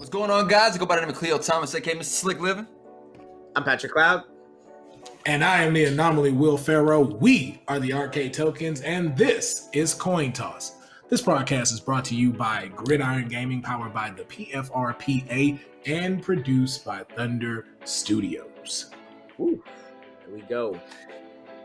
What's going on, guys? I go by the name of Cleo Thomas, aka Mr. Slick Living. I'm Patrick Cloud. And I am the anomaly Will Ferrell. We are the Arcade Tokens, and this is Coin Toss. This podcast is brought to you by Gridiron Gaming, powered by the PFRPA, and produced by Thunder Studios. Ooh, here we go.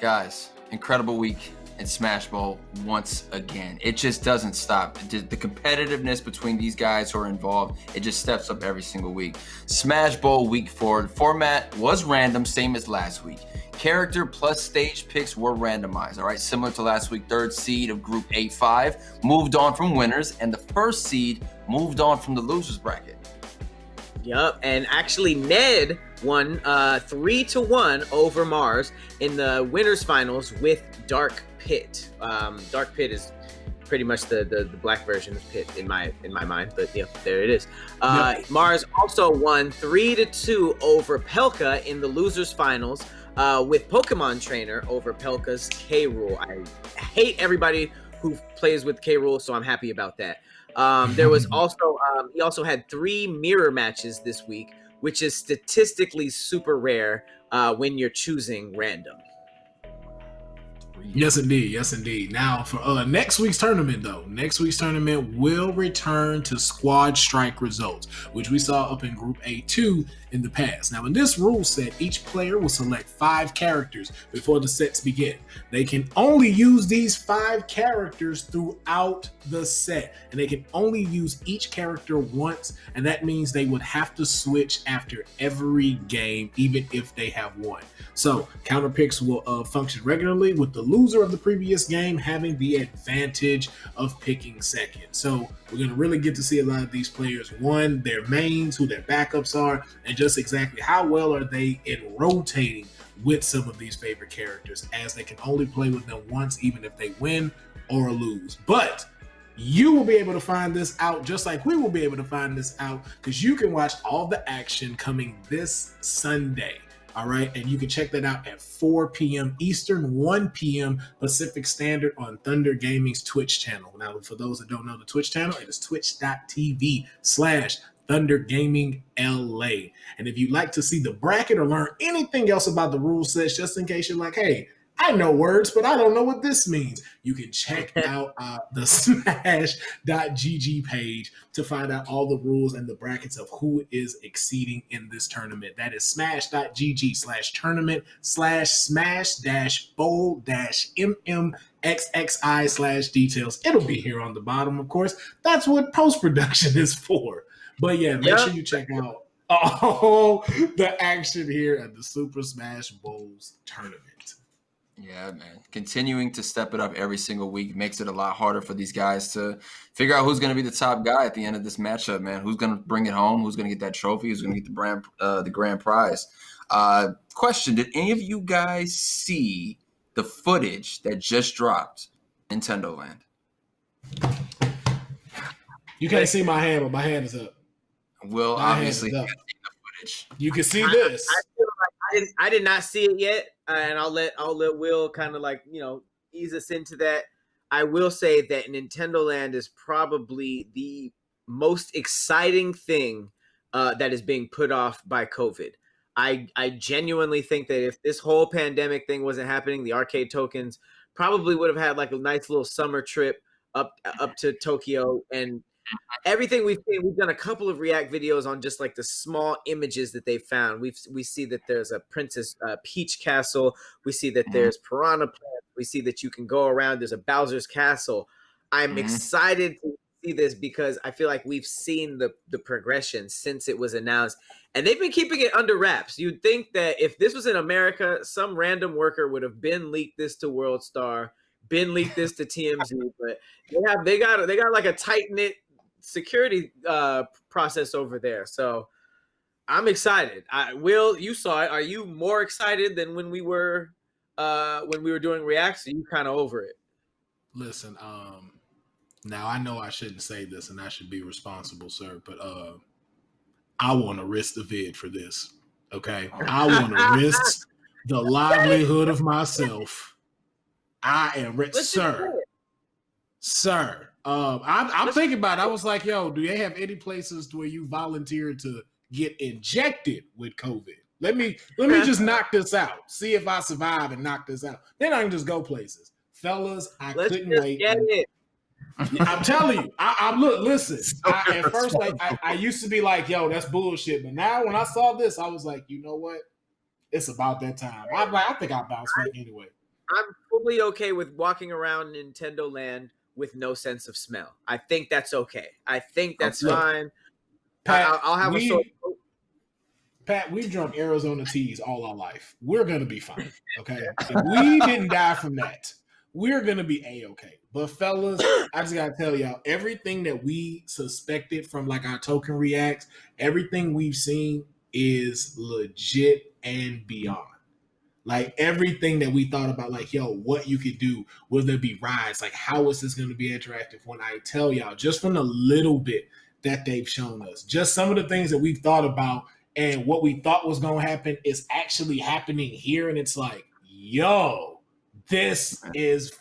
Guys, incredible week in Smash Bowl once again. It just doesn't stop. The competitiveness between these guys who are involved, it just steps up every single week. Smash Bowl week 4. The format was random, same as last week. Character plus stage picks were randomized, all right? Similar to last week, third seed of Group 8-5 moved on from winners, and the first seed moved on from the losers bracket. Yep, and actually Ned won 3-1 over Mars in the winners finals with Dark Pit. Dark Pit is pretty much the black version of Pit in my mind, but yeah, there it is. Yep. Mars also won 3-2 over Pelka in the losers finals with Pokemon Trainer over Pelka's K Rool. I hate everybody who plays with K Rool, so I'm happy about that. There was also he also had 3 mirror matches this week, which is statistically super rare when you're choosing random. Yes, indeed. Yes, indeed. Now, for next week's tournament, though, next week's tournament will return to squad strike results, which we saw up in Group A2 in the past. Now, in this rule set, each player will select 5 characters before the sets begin. They can only use these 5 characters throughout the set, and they can only use each character once, and that means they would have to switch after every game, even if they have won. So, counter picks will function regularly, with the loser of the previous game having the advantage of picking second. So, we're going to really get to see a lot of these players, one, their mains, who their backups are, and just exactly how well are they in rotating with some of these favorite characters, as they can only play with them once, even if they win or lose. But you will be able to find this out just like we will be able to find this out, because you can watch all the action coming this Sunday. All right, and you can check that out at 4 p.m. Eastern, 1 p.m. Pacific Standard on Thunder Gaming's Twitch channel. Now, for those that don't know the Twitch channel, it is twitch.tv/Thunder Gaming LA. And if you'd like to see the bracket or learn anything else about the rule sets, just in case you're like, hey, I know words, but I don't know what this means, you can check out the smash.gg page to find out all the rules and the brackets of who is exceeding in this tournament. That is smash.gg/tournament/smash-bowl-mmxxi/details. It'll be here on the bottom, of course. That's what post-production is for. But yeah, make sure you check out all the action here at the Super Smash Bowls tournament. Yeah, man. Continuing to step it up every single week makes it a lot harder for these guys to figure out who's going to be the top guy at the end of this matchup, man. Who's going to bring it home? Who's going to get that trophy? Who's going to get the grand prize? Question, did any of you guys see the footage that just dropped in Nintendo Land? You can't see my hand, but my hand is up. Will obviously have seen the footage. You can see this. I did not see it yet, and I'll let Will kind of ease us into that. I will say that Nintendo Land is probably the most exciting thing that is being put off by COVID. I genuinely think that if this whole pandemic thing wasn't happening, the Arcade Tokens probably would have had like a nice little summer trip up to Tokyo, and everything we've seen. We've done a couple of react videos on just like the small images that they found. We see that there's a Princess Peach castle. We see that there's piranha plants. We see that you can go around. There's a Bowser's castle. I'm excited to see this because I feel like we've seen the progression since it was announced, and they've been keeping it under wraps. You'd think that if this was in America, some random worker would have been leaked this to WorldStar, been leaked this to TMZ, but they got like a tight knit security process over there. So I'm excited. Will, you saw it. Are you more excited than when we were doing reacts? Are you kind of over it? Listen, now I know I shouldn't say this and I should be responsible, sir, but I want to risk the vid for this. Okay. I want to risk the livelihood of myself. I am rich, sir. I'm thinking about it. I was like, yo, do they have any places where you volunteer to get injected with COVID? Let me just knock this out. See if I survive and knock this out. Then I can just go places. Fellas, Let's couldn't just wait. get it. I'm telling you, I look, listen. At first, like I used to be like, yo, that's bullshit. But now when I saw this, I was like, you know what? It's about that time. I think I'll bounce back anyway. I'm fully okay with walking around Nintendo Land with no sense of smell. I think that's okay. I think that's fine. Pat, I'll have a sort. Pat, we've drunk Arizona teas all our life. We're gonna be fine. Okay, if we didn't die from that, we're gonna be a-okay. But fellas, I just gotta tell y'all, everything that we suspected from like our token reacts, everything we've seen is legit and beyond. Like everything that we thought about, like, yo, what you could do, will there be rides? Like, how is this going to be interactive? When I tell y'all, just from the little bit that they've shown us, just some of the things that we've thought about and what we thought was going to happen is actually happening here. And it's like, yo, this is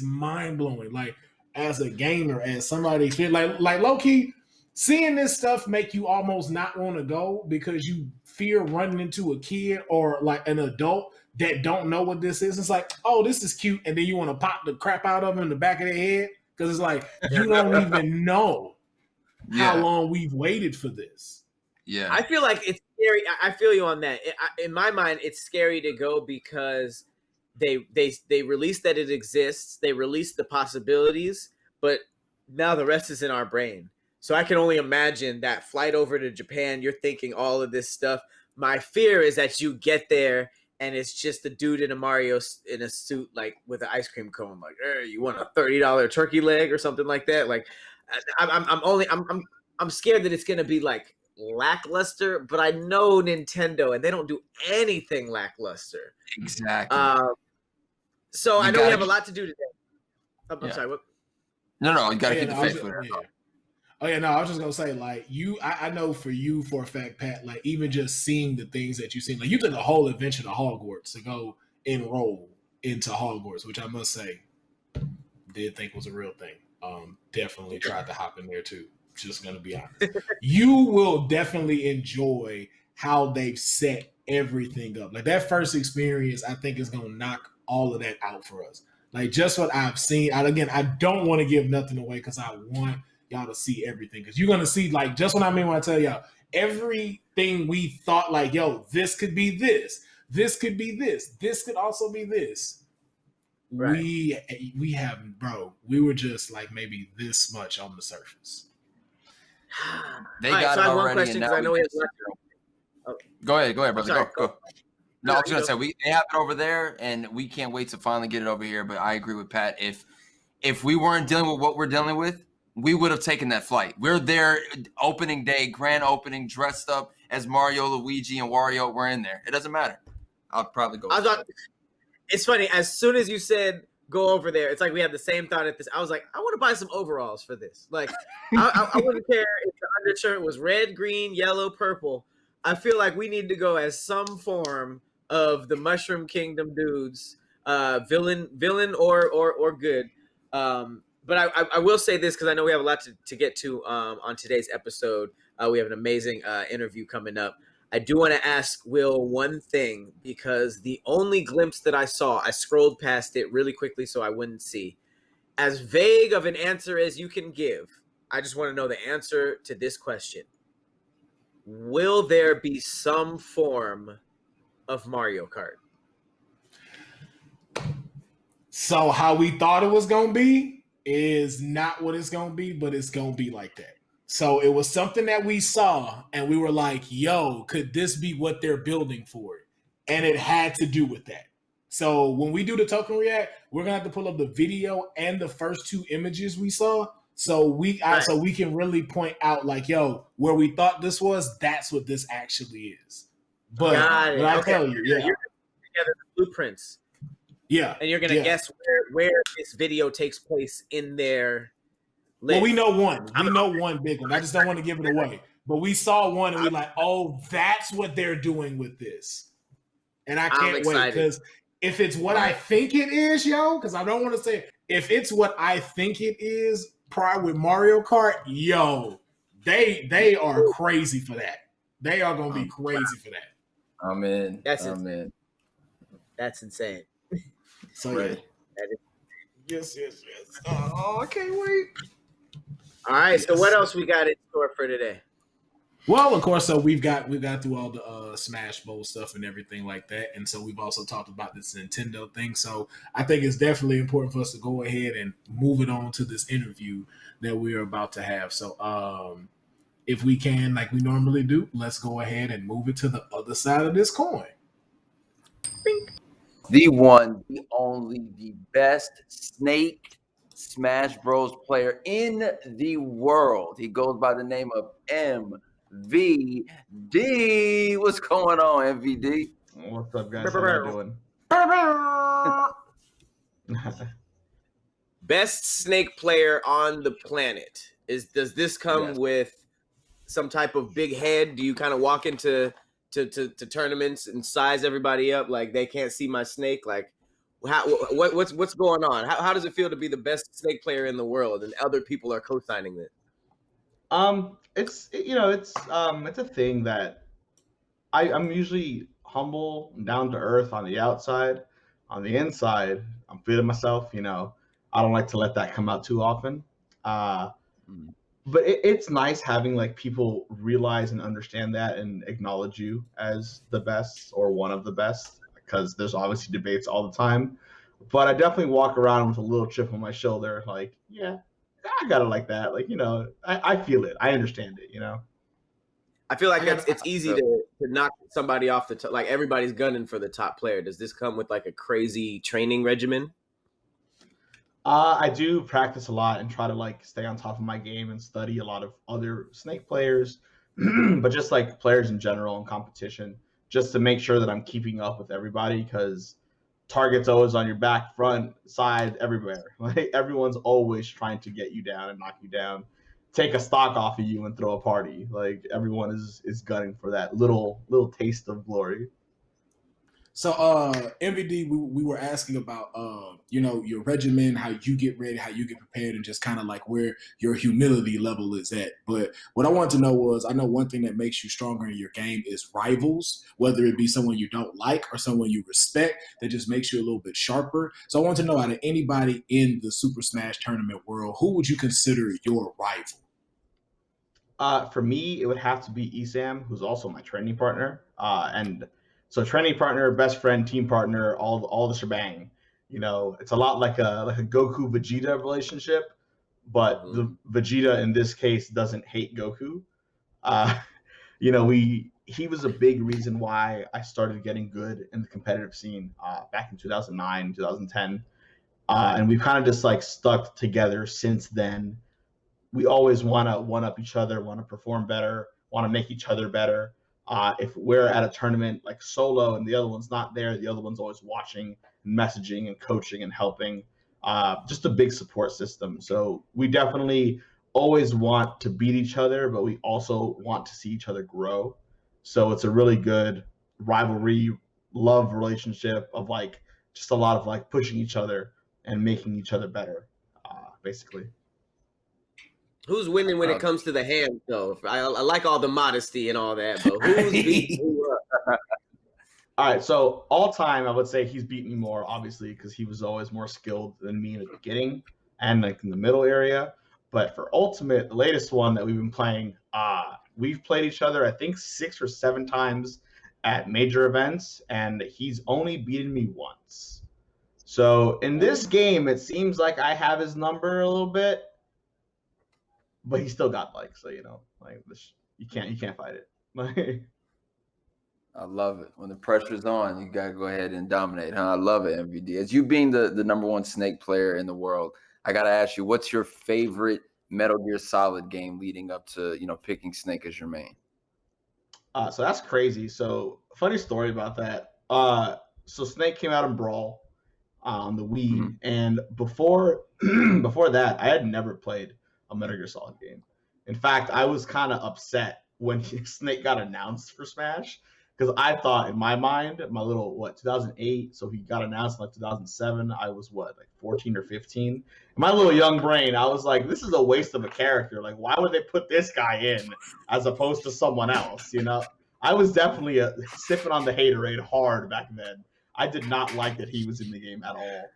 mind blowing. Like, as a gamer, as somebody like low key, seeing this stuff make you almost not want to go because you fear running into a kid or like an adult that don't know what this is. It's like, oh, this is cute, and then you want to pop the crap out of them in the back of their head because it's like you don't even know how long we've waited for this. Yeah, I feel like it's scary. I feel you on that. In my mind, it's scary to go because they released that it exists. They released the possibilities, but now the rest is in our brain. So I can only imagine that flight over to Japan. You're thinking all of this stuff. My fear is that you get there and it's just a dude in a Mario in a suit, like with an ice cream cone. Like, hey, you want a $30 turkey leg or something like that? Like, I'm scared that it's gonna be like lackluster. But I know Nintendo, and they don't do anything lackluster. Exactly. So I know we have a lot to do today. I'm sorry. What? No, you gotta keep the faith with it. Oh yeah, no, I was just gonna say, like, I know for you for a fact, Pat, like even just seeing the things that you've seen, like you took a whole adventure to Hogwarts to go enroll into Hogwarts, which I must say, did think was a real thing. Definitely tried to hop in there too. Just gonna be honest. You will definitely enjoy how they've set everything up. Like that first experience, I think is gonna knock all of that out for us. Like just what I've seen. Again, I don't want to give nothing away because I want y'all to see everything, because you're gonna see like just what I mean when I tell y'all everything we thought like, yo, this could be this could be this could also be this. Right. We haven't, bro. We were just like maybe this much on the surface. They got it already. One question, because I know we have okay. Go ahead, brother. Go. No, I was gonna say they have it over there, and we can't wait to finally get it over here. But I agree with Pat. If we weren't dealing with what we're dealing with, we would have taken that flight. We're there opening day, grand opening, dressed up as Mario, Luigi, and Wario. We're in there. It doesn't matter. I'll probably go. It's funny. As soon as you said go over there, it's like we had the same thought at this. I was like, I want to buy some overalls for this. Like, I wouldn't care if the undershirt was red, green, yellow, purple. I feel like we need to go as some form of the Mushroom Kingdom dudes, villain or good. But I will say this, because I know we have a lot to get to on today's episode. We have an amazing interview coming up. I do want to ask Will one thing, because the only glimpse that I saw, I scrolled past it really quickly so I wouldn't see. As vague of an answer as you can give, I just want to know the answer to this question. Will there be some form of Mario Kart? So how we thought it was going to be is not what it's going to be, but it's going to be like that. So it was something that we saw and we were like, yo, could this be what they're building for it? And it had to do with that. So when we do the token react, we're going to have to pull up the video and the first two images we saw. So we can really point out like, yo, where we thought this was, that's what this actually is. But I tell you, you're together the blueprints. Yeah. And you're going to guess where this video takes place in their list. Well, we know one. We know one big one. I just don't want to give it away. But we saw one and we're like, oh, that's what they're doing with this. And I can't wait, because if it's what I think it is, yo, because I don't want to say if it's what I think it is, Prime with Mario Kart, yo, they are crazy for that. They are gonna be crazy for that. I'm in. That's I'm in. That's insane. So Right. yes. Oh, I can't wait. All right. So what else we got in store for today? Well, of course, so we've got through all the Smash Bowl stuff and everything like that, and so we've also talked about this Nintendo thing. So I think it's definitely important for us to go ahead and move it on to this interview that we are about to have. So, if we can, like we normally do, let's go ahead and move it to the other side of this coin. The one, the only, the best Snake Smash Bros. Player in the world. He goes by the name of MVD. What's going on, MVD? What's up, guys? How y'all doing? Best Snake player on the planet. Does this come with some type of big head? Do you kind of walk into to tournaments and size everybody up like they can't see my snake? Like, what's going on? How does it feel to be the best Snake player in the world and other people are co-signing it? It's a thing that I'm usually humble and down to earth on the outside. On the inside, I'm feeling myself. I don't like to let that come out too often. But it's nice having like people realize and understand that and acknowledge you as the best or one of the best, because there's obviously debates all the time. But I definitely walk around with a little chip on my shoulder, like, yeah, I got it like that. Like, I feel it. I understand it, I feel like it's easy to knock somebody off the top. Like everybody's gunning for the top player. Does this come with like a crazy training regimen? I do practice a lot and try to like stay on top of my game and study a lot of other Snake players, but just like players in general in competition, just to make sure that I'm keeping up with everybody, because target's always on your back, front, side, everywhere. Like everyone's always trying to get you down and knock you down, take a stock off of you and throw a party. Like everyone is gunning for that little taste of glory. So, MVD, we were asking about, your regimen, how you get ready, how you get prepared, and just kind of like where your humility level is at. But what I wanted to know was, I know one thing that makes you stronger in your game is rivals, whether it be someone you don't like or someone you respect, that just makes you a little bit sharper. So I want to know, out of anybody in the Super Smash tournament world, who would you consider your rival? For me, it would have to be Esam, who's also my training partner. So training partner, best friend, team partner, all the shebang. It's a lot like a Goku Vegeta relationship, but the Vegeta in this case doesn't hate Goku. He was a big reason why I started getting good in the competitive scene back in 2009, 2010, and we've kind of just like stuck together since then. We always want to one up each other, want to perform better, want to make each other better. If we're at a tournament like solo and the other one's not there, the other one's always watching, and messaging and coaching and helping. Just a big support system. So we definitely always want to beat each other, but we also want to see each other grow. So it's a really good rivalry, love relationship of like just a lot of like pushing each other and making each other better, basically. Who's winning when it comes to the hand, though? I like all the modesty and all that, but who's beating who up? All right, so all time, I would say he's beat me more, obviously, because he was always more skilled than me in the beginning and like in the middle area. But for Ultimate, the latest one that we've been playing, we've played each other, I think, 6 or 7 times at major events, and he's only beaten me once. So in this game, it seems like I have his number a little bit. But he still got like, so you can't fight it. I love it. When the pressure's on, you gotta go ahead and dominate, huh? I love it, MVD. As you being the number one Snake player in the world, I gotta ask you, what's your favorite Metal Gear Solid game leading up to picking Snake as your main? So that's crazy. So funny story about that. So Snake came out in Brawl on the Wii, and before that, I had never played a Metal Gear Solid game. In fact, I was kind of upset when Snake got announced for Smash, because I thought in my mind, my little 2008. So he got announced in like 2007. I was like 14 or 15. In my little young brain, I was like, this is a waste of a character. Like, why would they put this guy in as opposed to someone else? I was definitely sipping on the haterade hard back then. I did not like that he was in the game at all.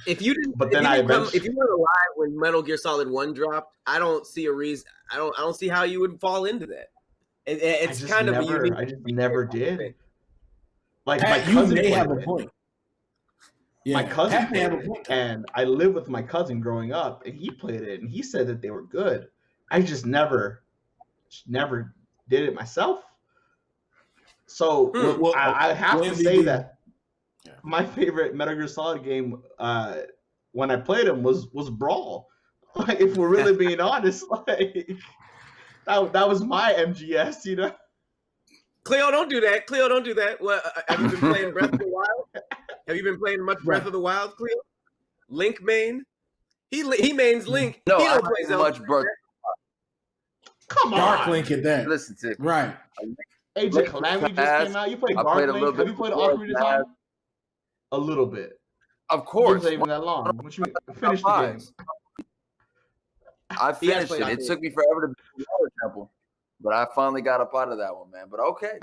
If you didn't, but then if you weren't alive when Metal Gear Solid 1 dropped, I don't see a reason. I don't see how you would fall into that. It's kind of a unique. I just never did. Like Pat, my cousin you may have played a point. it. Yeah, My cousin Pat may played have a it, point. and I lived with my cousin growing up, and he played it, and he said that they were good. I just never did it myself. So I have to say that my favorite Metal Gear Solid game, when I played him, was Brawl. Like, if we're really being honest, like that was my MGS, Cleo, don't do that. Cleo, don't do that. Well, have you been playing Breath of the Wild? Have you been playing much Breath of the Wild, Cleo? Link main? He mains Link. No, he I don't don't play play much Breath. Come on. Dark Link at that. Listen to Right. Age of Calamity just came out. You played Dark Link? Have you played Ocarina of Time? A little bit. Of course. It wasn't even that long. Once you finished the game. I finished it. It took me forever to beat the Water Temple, but I finally got up out of that one, man. But okay,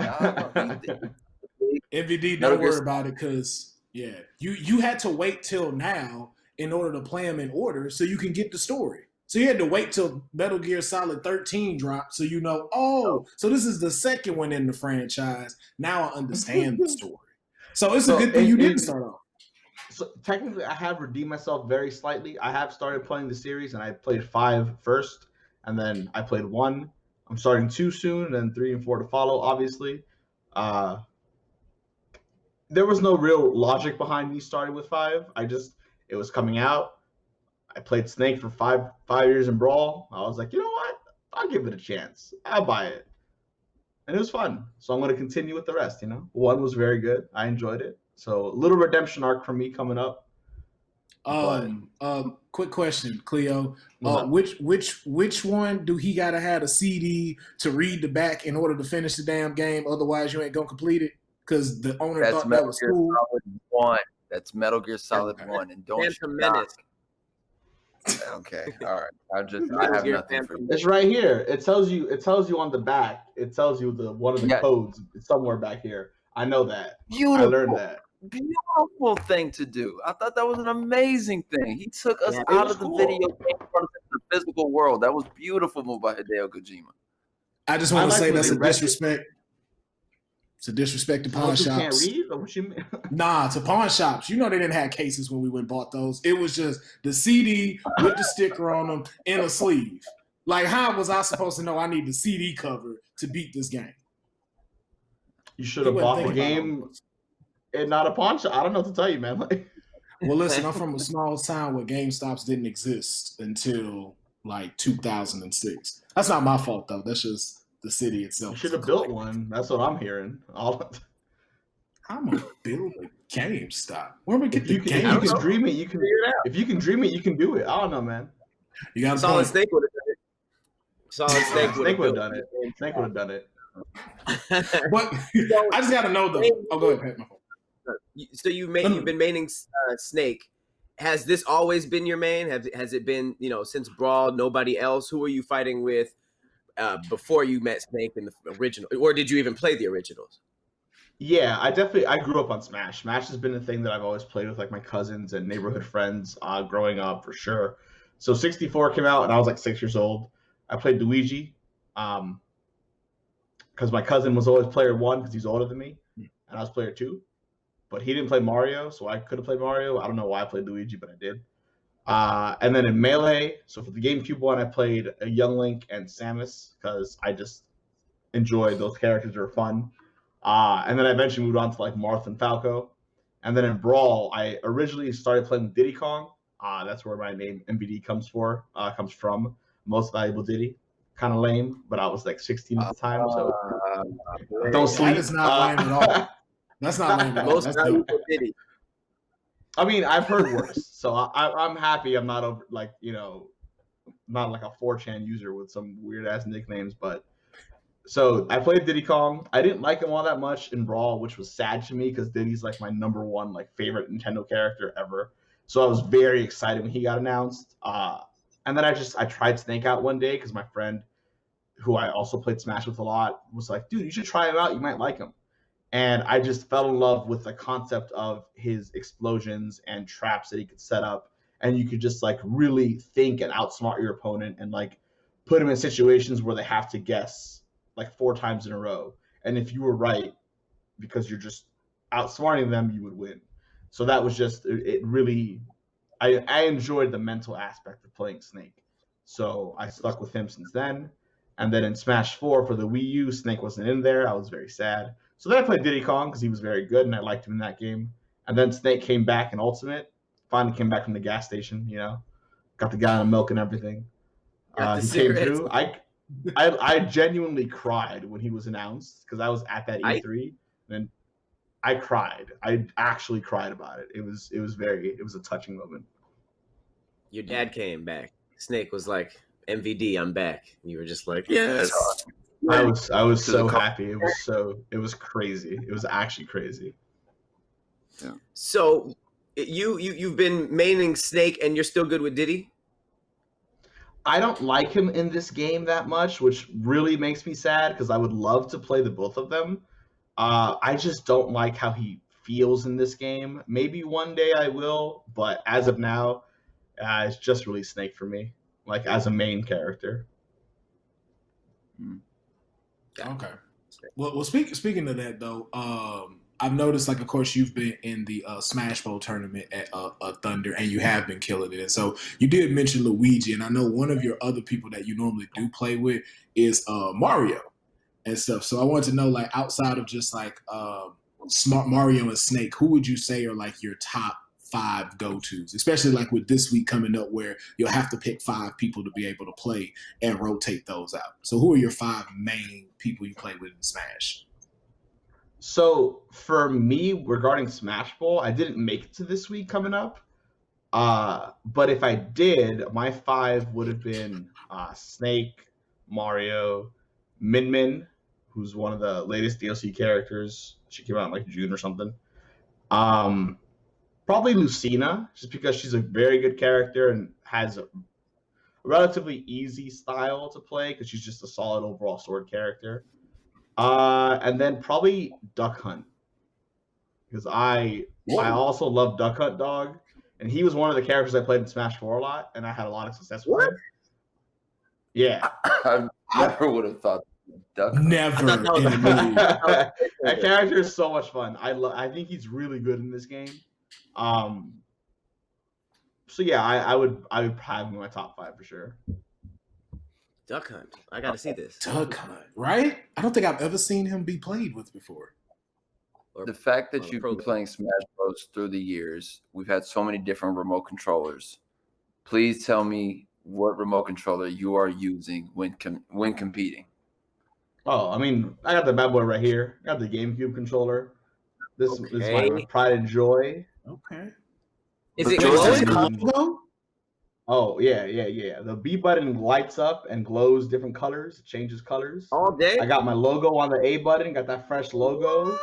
MVD, don't worry about it, because you had to wait till now in order to play them in order so you can get the story. So you had to wait till Metal Gear Solid 13 dropped so so this is the second one in the franchise. Now I understand the story. So it's a good thing you didn't start off. So technically, I have redeemed myself very slightly. I have started playing the series, and I played 5 first, and then I played 1. I'm starting 2 soon, and then 3 and 4 to follow, obviously. There was no real logic behind me starting with 5. It was coming out. I played Snake for 5 years in Brawl. I was like, you know what? I'll give it a chance. I'll buy it. And it was fun. So I'm going to continue with the rest, 1 was very good. I enjoyed it. So a little redemption arc for me coming up. Quick question, Cleo. Which one do he gotta have a CD to read the back in order to finish the damn game? Otherwise, you ain't gonna complete it because the owner thought that was cool. That's Metal Gear Solid 1, and don't Phantom Menace. Okay, all right. I have nothing for you. It's right here. It tells you on the back. It tells you one of the codes. It's somewhere back here. I know that. Beautiful. I learned that. Beautiful thing to do. I thought that was an amazing thing. He took us out of the video game into the physical world. That was a beautiful move by Hideo Kojima. I just want to say that's a disrespect. It's a disrespect to pawn shops. Can't read? Or what you mean? Nah, to pawn shops. You know they didn't have cases when we went and bought those. It was just the CD with the sticker on them in a sleeve. Like, how was I supposed to know I need the CD cover to beat this game? You should have bought the game and not a pawn shop. I don't know what to tell you, man. Well, listen, I'm from a small town where GameStops didn't exist until like 2006. That's not my fault, though. That's just the city itself. You should have built one. That's what I'm hearing. I'm gonna build a GameStop. Where we get the game? If you can dream it, you can. If you can dream it, you can do it. I don't know, man. You got Solid Snake would have done it. Solid Snake would have done it. Snake would have done it. But I just gotta know though. Oh, go ahead, Pat. So you've been maining Snake. Has this always been your main? Has it been since Brawl? Nobody else? Who were you fighting with before you met Snake in the original, or did you even play the originals? Yeah, I grew up on Smash. Smash has been a thing that I've always played with like my cousins and neighborhood friends growing up for sure. So 64 came out and I was like 6 years old. I played Luigi because my cousin was always player 1 because he's older than me, and I was player 2. But he didn't play Mario, so I could have played Mario. I don't know why I played Luigi, but I did. And then in Melee, so for the GameCube one, I played a Young Link and Samus because I just enjoyed those characters. They were fun. And then I eventually moved on to like Marth and Falco. And then in Brawl, I originally started playing Diddy Kong. That's where my name MVD comes from. Most Valuable Diddy. Kind of lame, but I was like 16 at the time, so don't sleep. That is not lame at all. That's not lame at all. Most Valuable Diddy. I mean, I've heard worse, so I'm happy I'm not over not like a 4chan user with some weird ass nicknames, but So I played Diddy Kong. I didn't like him all that much in Brawl, which was sad to me because Diddy's like my number one like favorite Nintendo character ever. So I was very excited when he got announced. And then I tried Snake out one day because my friend, who I also played Smash with a lot, was like, "Dude, you should try him out. You might like him." And I just fell in love with the concept of his explosions and traps that he could set up, and you could just like really think and outsmart your opponent and like put him in situations where they have to guess like 4 times in a row. And if you were right, because you're just outsmarting them, you would win. So that was just it. Really, I enjoyed the mental aspect of playing Snake. So I stuck with him since then. And then in Smash 4 for the Wii U, Snake wasn't in there. I was very sad. So then I played Diddy Kong because he was very good and I liked him in that game. And then Snake came back in Ultimate. Finally came back from the gas station, got the guy on milk and everything. He came through. I genuinely cried when he was announced because I was at that E3 and I cried. I actually cried about it. It was a touching moment. Your dad came back. Snake was like, MVD, I'm back. And you were just like, yes. I was so happy. It was crazy. It was actually crazy. Yeah. So you've been maining Snake and you're still good with Diddy? I don't like him in this game that much, which really makes me sad because I would love to play the both of them. I just don't like how he feels in this game. Maybe one day I will, but as of now, it's just really Snake for me, like as a main character. Okay. Well, speaking of that though, I've noticed, like, of course, you've been in the Smash Bowl tournament at Thunder, and you have been killing it. And so you did mention Luigi, and I know one of your other people that you normally do play with is Mario and stuff. So I wanted to know, like, outside of just like Smart Mario and Snake, who would you say are like your top 5 go-tos, especially like with this week coming up where you'll have to pick 5 people to be able to play and rotate those out. So who are your 5 main people you play with in Smash? So for me, regarding Smash Bowl, I didn't make it to this week coming up. But if I did, my 5 would have been Snake, Mario, Min Min, who's one of the latest DLC characters. She came out in like June or something. Probably Lucina, just because she's a very good character and has a relatively easy style to play because she's just a solid overall sword character. And then probably Duck Hunt, because I also love Duck Hunt Dog, and he was one of the characters I played in Smash 4 a lot, and I had a lot of success with him. Yeah, I never would have thought Duck Hunt. Never. That character is so much fun. I think he's really good in this game. So yeah, I would have him in my top 5 for sure. Duck Hunt. I got to see this. Duck Hunt, right? I don't think I've ever seen him be played with before. The fact that you've been playing Smash Bros. Through the years, we've had so many different remote controllers. Please tell me what remote controller you are using when competing. Oh, I mean, I got the bad boy right here. I got the GameCube controller. This is my pride and joy. Okay. Is it glowing? Oh, yeah. The B button lights up and glows different colors, changes colors. All day? I got my logo on the A button, got that fresh logo. What?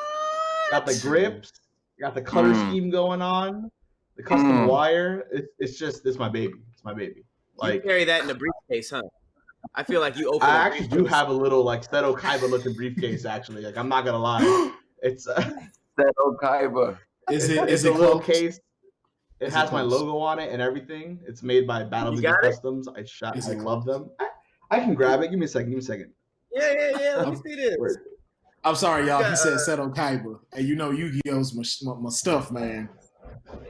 Got the grips, got the color scheme going on, the custom wire. It's my baby. It's my baby. Like, you carry that in a briefcase, huh? I feel like you open. I actually do have a little like Seto Kaiba looking briefcase. Actually, like I'm not gonna lie, it's Seto Kaiba. Is it a little case? It has my logo on it and everything. It's made by Battle League Customs. I love them. I can grab it. Give me a second. Yeah. Let me see this. I'm sorry, y'all. He said Seto Kaiba, and you know Yu-Gi-Oh's my stuff, man.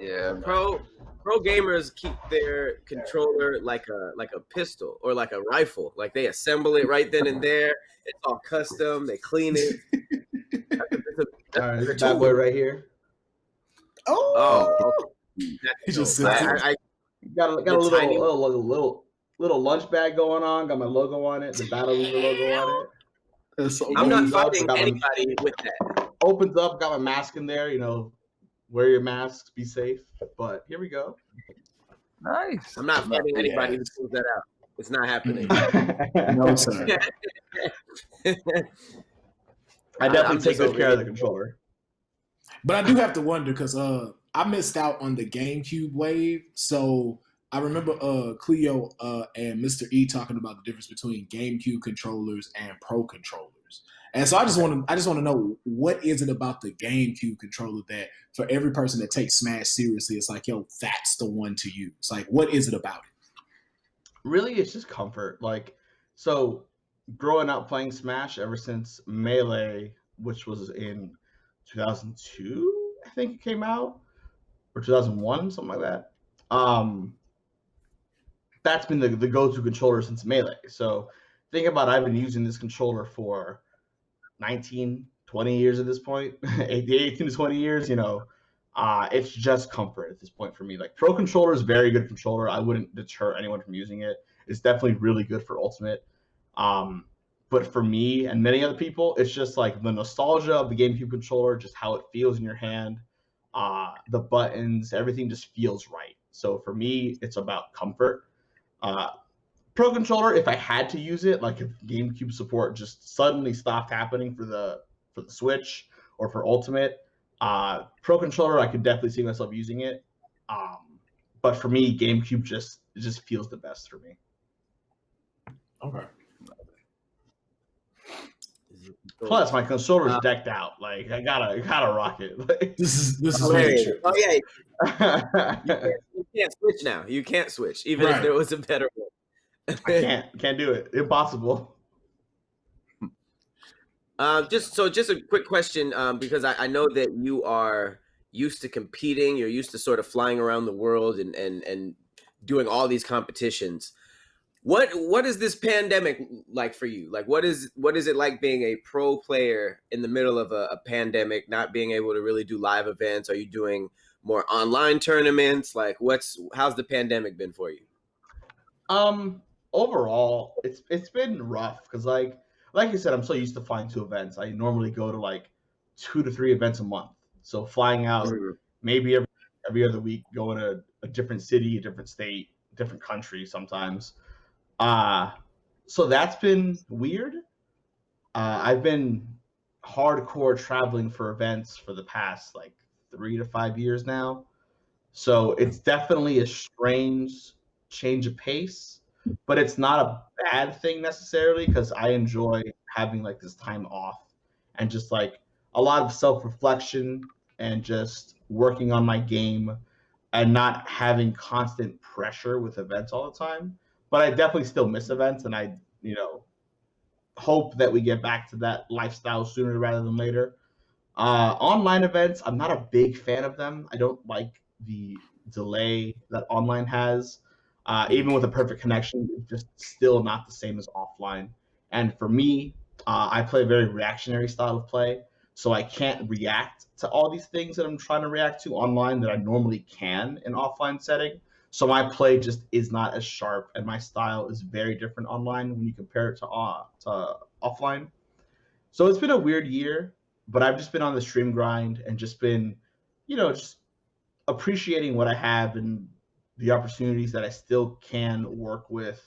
Yeah, pro gamers keep their controller like a pistol or like a rifle. Like they assemble it right then and there. It's all custom. They clean it. All right, this bad boy right here. Oh. He just sits I got a little lunch bag going on. Got my logo on it. The Battle League logo on it. I'm not fighting anybody with that. Opens up, got my mask in there. Wear your masks, be safe. But here we go. Nice. I'm not fighting anybody who pulls that out. It's not happening. No, sir. I definitely I'm take just good over care here. of the controller. But I do have to wonder because I missed out on the GameCube wave. So I remember Cleo and Mr. E talking about the difference between GameCube controllers and Pro controllers. And so I just want to know, what is it about the GameCube controller that for every person that takes Smash seriously, it's like, yo, that's the one to use. Like, what is it about it? Really, it's just comfort. Like, so growing up playing Smash ever since Melee, which was in 2002, I think it came out, or 2001, something like that. That's been the go-to controller since Melee. So think about it, I've been using this controller for 19, 20 years at this point, 18 to 20 years, it's just comfort at this point for me. Like, Pro controller is very good controller. I wouldn't deter anyone from using it. It's definitely really good for Ultimate. But for me and many other people, it's just like the nostalgia of the GameCube controller, just how it feels in your hand, the buttons, everything just feels right. So for me, it's about comfort. Pro controller, if I had to use it, like if GameCube support just suddenly stopped happening for the Switch or for Ultimate, Pro controller, I could definitely see myself using it. But for me, GameCube just feels the best for me. Okay. Plus, my controller's decked out. Like, I gotta rock it. Like, This is Hilarious. very true. Oh yeah, you can't switch now. You can't switch, even if Right. there was a better one. I can't do it. Impossible. Just a quick question, because I know that you are used to competing. You're used to sort of flying around the world and doing all these competitions. What is this pandemic like for you? Like, what is it like being a pro player in the middle of a pandemic, not being able to really do live events? Are you doing more online tournaments? Like, how's the pandemic been for you? Overall, it's been rough because like you said, I'm so used to flying to events. I normally go to like 2 to 3 events a month. So flying out maybe every other week, going to a different city, a different state, different country sometimes. So that's been weird. I've been hardcore traveling for events for the past like 3 to 5 years now. So it's definitely a strange change of pace, but it's not a bad thing necessarily because I enjoy having like this time off and just like a lot of self-reflection and just working on my game and not having constant pressure with events all the time. But I definitely still miss events, and I, hope that we get back to that lifestyle sooner rather than later. Online events, I'm not a big fan of them. I don't like the delay that online has. Even with a perfect connection, it's just still not the same as offline. And for me, I play a very reactionary style of play, so I can't react to all these things that I'm trying to react to online that I normally can in offline setting. So my play just is not as sharp, and my style is very different online when you compare it to offline. So it's been a weird year, but I've just been on the stream grind and just been, just appreciating what I have and the opportunities that I still can work with,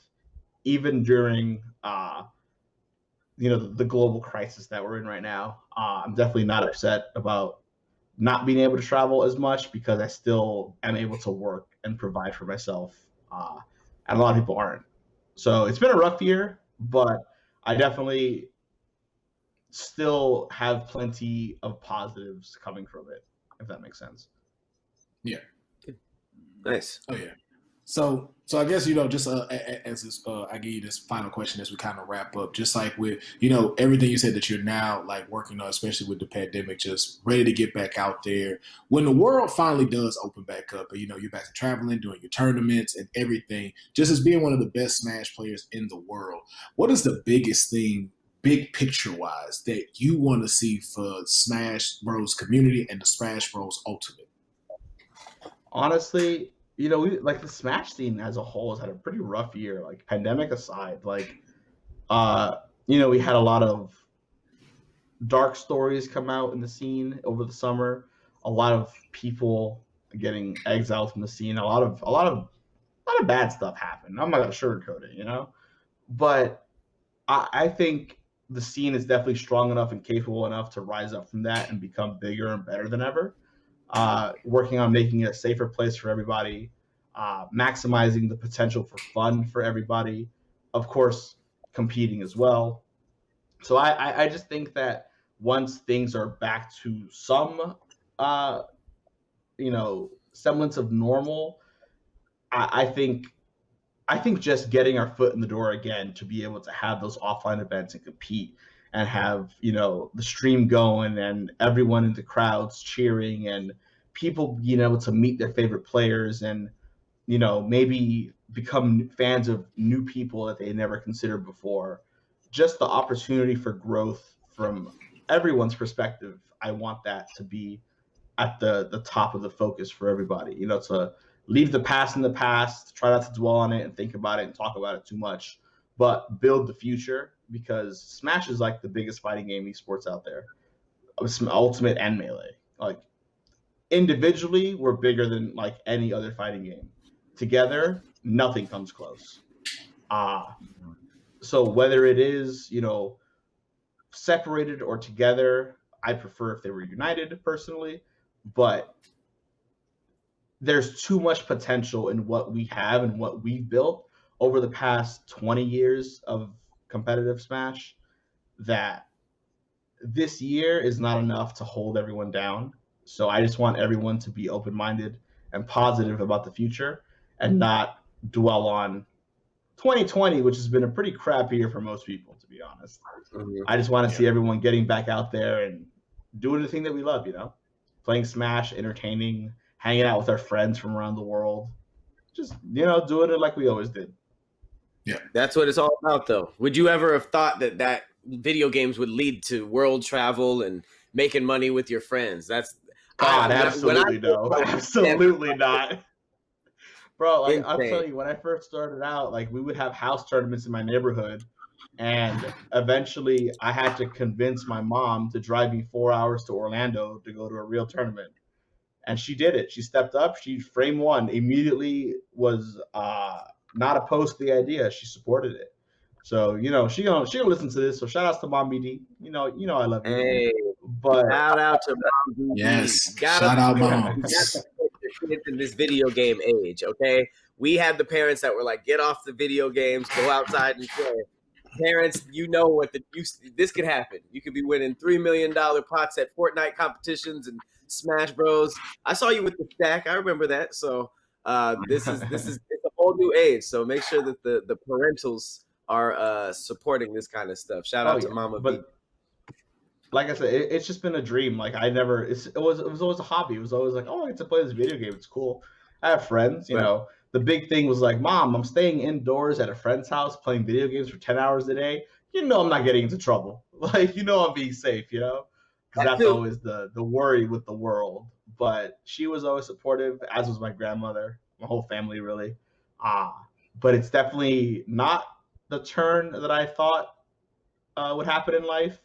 even during, the global crisis that we're in right now. I'm definitely not upset about not being able to travel as much because I still am able to work and provide for myself. And a lot of people aren't. So it's been a rough year, but I definitely still have plenty of positives coming from it, if that makes sense. Yeah. Nice. Oh yeah. So I guess just as this, I give you this final question as we kind of wrap up. Just like with everything you said that you're now like working on, especially with the pandemic, just ready to get back out there. When the world finally does open back up, and you're back to traveling, doing your tournaments and everything, just as being one of the best Smash players in the world, what is the biggest thing, big picture wise, that you want to see for Smash Bros community and the Smash Bros Ultimate? Honestly, we like the Smash scene as a whole has had a pretty rough year. Like, pandemic aside, like, we had a lot of dark stories come out in the scene over the summer. A lot of people getting exiled from the scene. A lot of a lot of bad stuff happened. I'm not gonna sugarcoat it, you know. But I think the scene is definitely strong enough and capable enough to rise up from that and become bigger and better than ever. Working on making it a safer place for everybody, maximizing the potential for fun for everybody, of course, competing as well. So I just think that once things are back to some, uh, semblance of normal, I, I think I think just getting our foot in the door again to be able to have those offline events and compete and have, the stream going and everyone in the crowds cheering and people being able to meet their favorite players and, maybe become fans of new people that they never considered before. Just the opportunity for growth from everyone's perspective. I want that to be at the top of the focus for everybody. To leave the past in the past, try not to dwell on it and think about it and talk about it too much, but build the future because Smash is like the biggest fighting game esports out there. Ultimate and Melee. Like individually, we're bigger than like any other fighting game. Together, nothing comes close. Uh so whether it is, separated or together, I prefer if they were united personally, but there's too much potential in what we have and what we've built over the past 20 years of competitive Smash that this year is not enough to hold everyone down. So I just want everyone to be open minded and positive about the future and not dwell on 2020, which has been a pretty crap year for most people, to be honest. I just want to see everyone getting back out there and doing the thing that we love, playing Smash, entertaining, hanging out with our friends from around the world. Just, doing it like we always did. Yeah. That's what it's all about, though. Would you ever have thought that video games would lead to world travel and making money with your friends? Absolutely no. Absolutely not. Bro, like, insane. I'll tell you, when I first started out, like, we would have house tournaments in my neighborhood, and eventually I had to convince my mom to drive me 4 hours to Orlando to go to a real tournament. And she did it. She stepped up. She frame one immediately was not opposed to the idea. She supported it. So she gonna listen to this. So shout outs to Mom BD. I love you. Hey, but shout out to Mom BD. Yes, shout out Mom. In this video game age, okay, we had the parents that were like, get off the video games, go outside and play. Parents, this could happen. You could be winning $3 million pots at Fortnite competitions and Smash Bros. I saw you with the stack. I remember that. So this is it's a whole new age. So make sure that the parentals are supporting this kind of stuff. Shout out to Mama B. Like I said, it's just been a dream. Like it was always a hobby. It was always like, oh, I get to play this video game. It's cool. I have friends, you know. The big thing was like, Mom, I'm staying indoors at a friend's house playing video games for 10 hours a day. I'm not getting into trouble. Like, I'm being safe, because that's always the worry with the world. But she was always supportive, as was my grandmother, my whole family, really. But it's definitely not the turn that I thought would happen in life.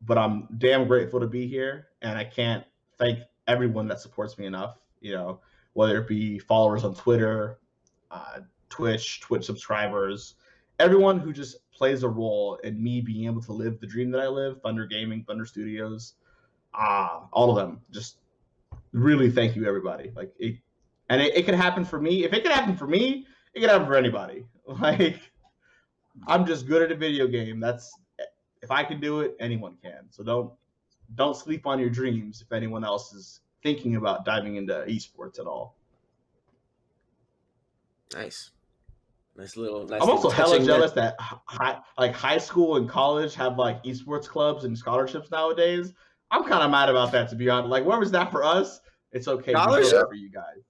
But I'm damn grateful to be here, and I can't thank everyone that supports me enough, whether it be followers on Twitter, Twitch subscribers, everyone who just plays a role in me being able to live the dream that I live, Thunder Gaming, Thunder Studios, all of them. Just really thank you, everybody. Like it could happen for me. If it could happen for me, it could happen for anybody. Like I'm just good at a video game. If I can do it, anyone can. So don't sleep on your dreams if anyone else is thinking about diving into esports at all. Nice. I'm also hella jealous that high school and college have like esports clubs and scholarships nowadays. I'm kind of mad about that, to be honest. Like, where was that for us? It's okay. For you guys.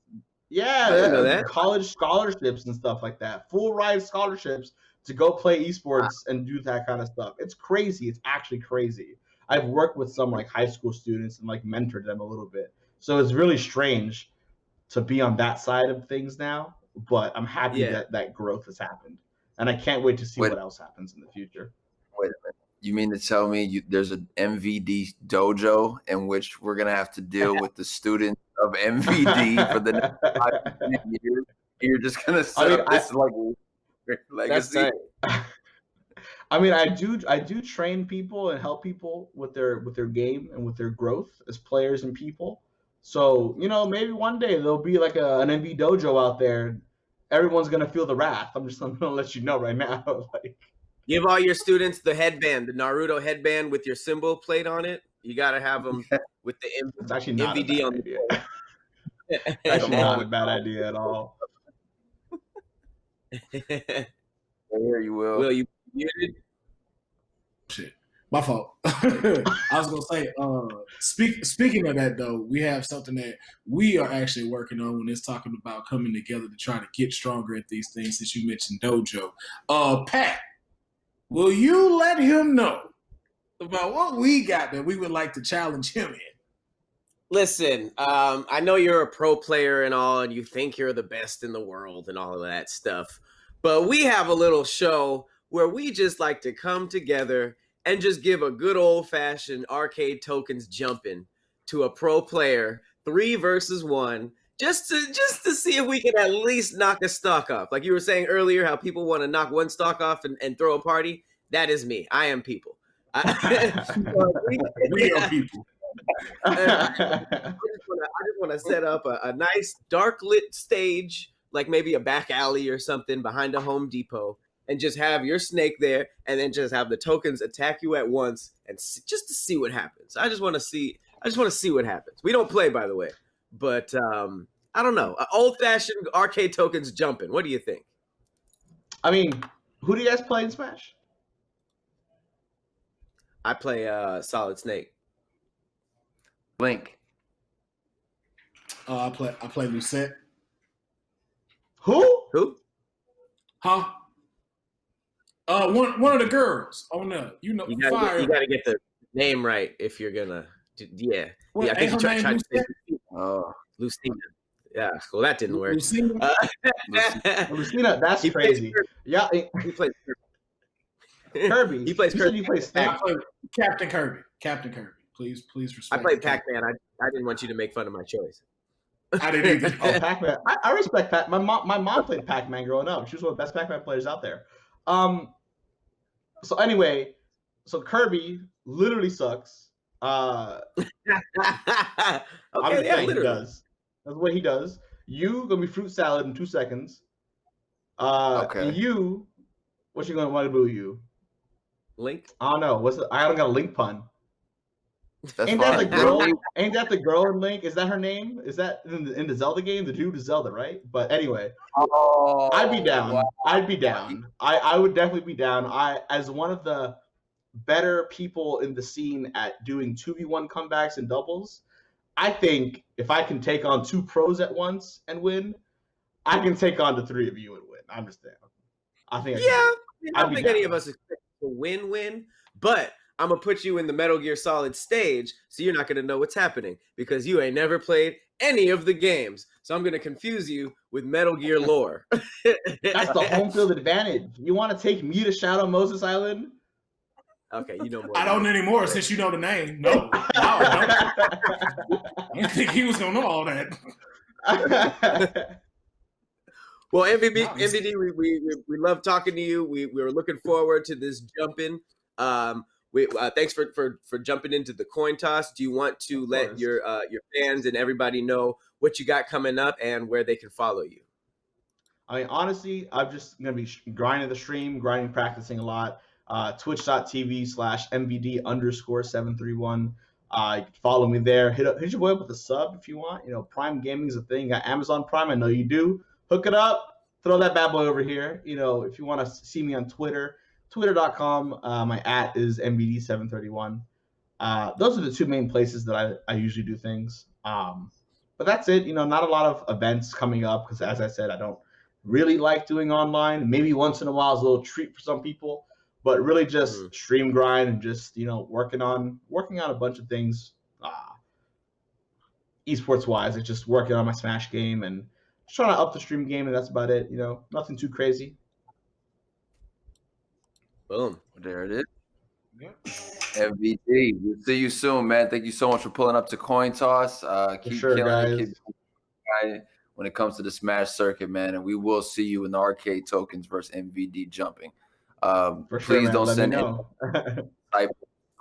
Yeah, college scholarships and stuff like that. Full ride scholarships to go play esports and do that kind of stuff. It's crazy. It's actually crazy. I've worked with some like high school students and like mentored them a little bit. So it's really strange to be on that side of things now, but I'm happy that growth has happened. And I can't wait to see what else happens in the future. Wait a minute. You mean to tell me there's an MVD dojo in which we're going to have to deal with the students of MVD for the next 5 years? You're just gonna set up this legacy. I mean, I do train people and help people with their game and with their growth as players and people. So maybe one day there'll be like an MV dojo out there. Everyone's gonna feel the wrath. I'm gonna let you know right now. Give all your students the headband, the Naruto headband with your symbol plate on it. You got to have them with the it's actually not MVD a bad idea. Actually, not a bad idea at all. Here you will. Will you muted? Shit, my fault. I was gonna say, speaking of that though, we have something that we are actually working on when it's talking about coming together to try to get stronger at these things. Since you mentioned dojo, Pat, will you let him know about what we got that we would like to challenge him in? Listen, I know you're a pro player and all, and you think you're the best in the world and all of that stuff, but we have a little show where we just like to come together and just give a good old-fashioned arcade tokens jumping to a pro player, 3 versus 1, just to see if we can at least knock a stock off. Like you were saying earlier, how people want to knock one stock off and throw a party. That is me. I am people. We are people. I just want to set up a nice dark lit stage, like maybe a back alley or something behind a Home Depot, and just have your snake there, and then just have the tokens attack you at once, and just to see what happens. I just want to see what happens. We don't play, by the way, but I don't know. Old fashioned arcade tokens jumping. What do you think? I mean, who do you guys play in Smash? I play Solid Snake. Link. I play Lucette. Who? Huh? One of the girls. Oh no, you gotta get the name right if you're gonna. Yeah. What, yeah, I think you tried to say Lucina. Yeah. Well, that didn't work. Lucina. Lucina, that's crazy. Yeah, he plays Kirby. He plays Kirby. He plays Snake. Captain Kirby. Captain Kirby. Please respect. I played Pac-Man. I didn't want you to make fun of my choice. I didn't either. Oh, Pac-Man. I respect Pac. My mom played Pac-Man growing up. She was one of the best Pac-Man players out there. So anyway, Kirby literally sucks. Okay, He does. That's what he does. You gonna be fruit salad in 2 seconds. Okay. And you, what you gonna want to do? You Link? I don't know. I don't got a Link pun. Ain't that the girl? Ain't that the girl in Link? Is that her name? Is that in the Zelda game? The dude is Zelda, right? But anyway, I'd be down. Wow. I'd be down. I would definitely be down. As one of the better people in the scene at doing 2v1 comebacks and doubles, I think if I can take on 2 pros at once and win, I can take on the 3 of you and win. I'm just there. I think. I don't think any of us expect to win, but I'm gonna put you in the Metal Gear Solid stage, so you're not gonna know what's happening because you ain't never played any of the games. So I'm gonna confuse you with Metal Gear lore. That's the home field advantage. You want to take me to Shadow Moses Island? Okay, you know more. I don't anymore since you know the name. No, I didn't think he was gonna know all that. Well, MVD, we love talking to you. We were looking forward to this jumping. Thanks for jumping into the coin toss. Do you want to let your fans and everybody know what you got coming up and where they can follow you? I mean, honestly, I'm just gonna be grinding the stream, practicing a lot. Twitch.tv/MVD_731. You can follow me there. Hit your boy up with a sub if you want. Prime Gaming is a thing. Got Amazon Prime, I know you do. Hook it up. Throw that bad boy over here. If you want to see me on Twitter, twitter.com. My @ is MVD731. Those are the 2 main places that I usually do things. But that's it. Not a lot of events coming up because, as I said, I don't really like doing online. Maybe once in a while is a little treat for some people, but really just stream grind and just working on a bunch of things. Esports wise, it's just working on my Smash game and just trying to up the stream game, and that's about it. Nothing too crazy. Boom. There it is. Yep. MVD. We'll see you soon, man. Thank you so much for pulling up to Coin Toss. Keep sure, killing guys. it. We'll when it comes to the Smash circuit, man. And we will see you in the arcade tokens versus MVD jumping. For sure, Please man. don't Let me send know. type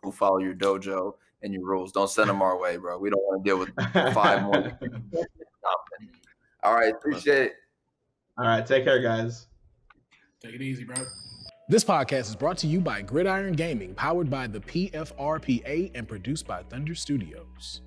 who follow your dojo and your rules. Don't send them our way, bro. We don't want to deal with 5 more. All right, appreciate it. All right, take care, guys. Take it easy, bro. This podcast is brought to you by Gridiron Gaming, powered by the PFRPA and produced by Thunder Studios.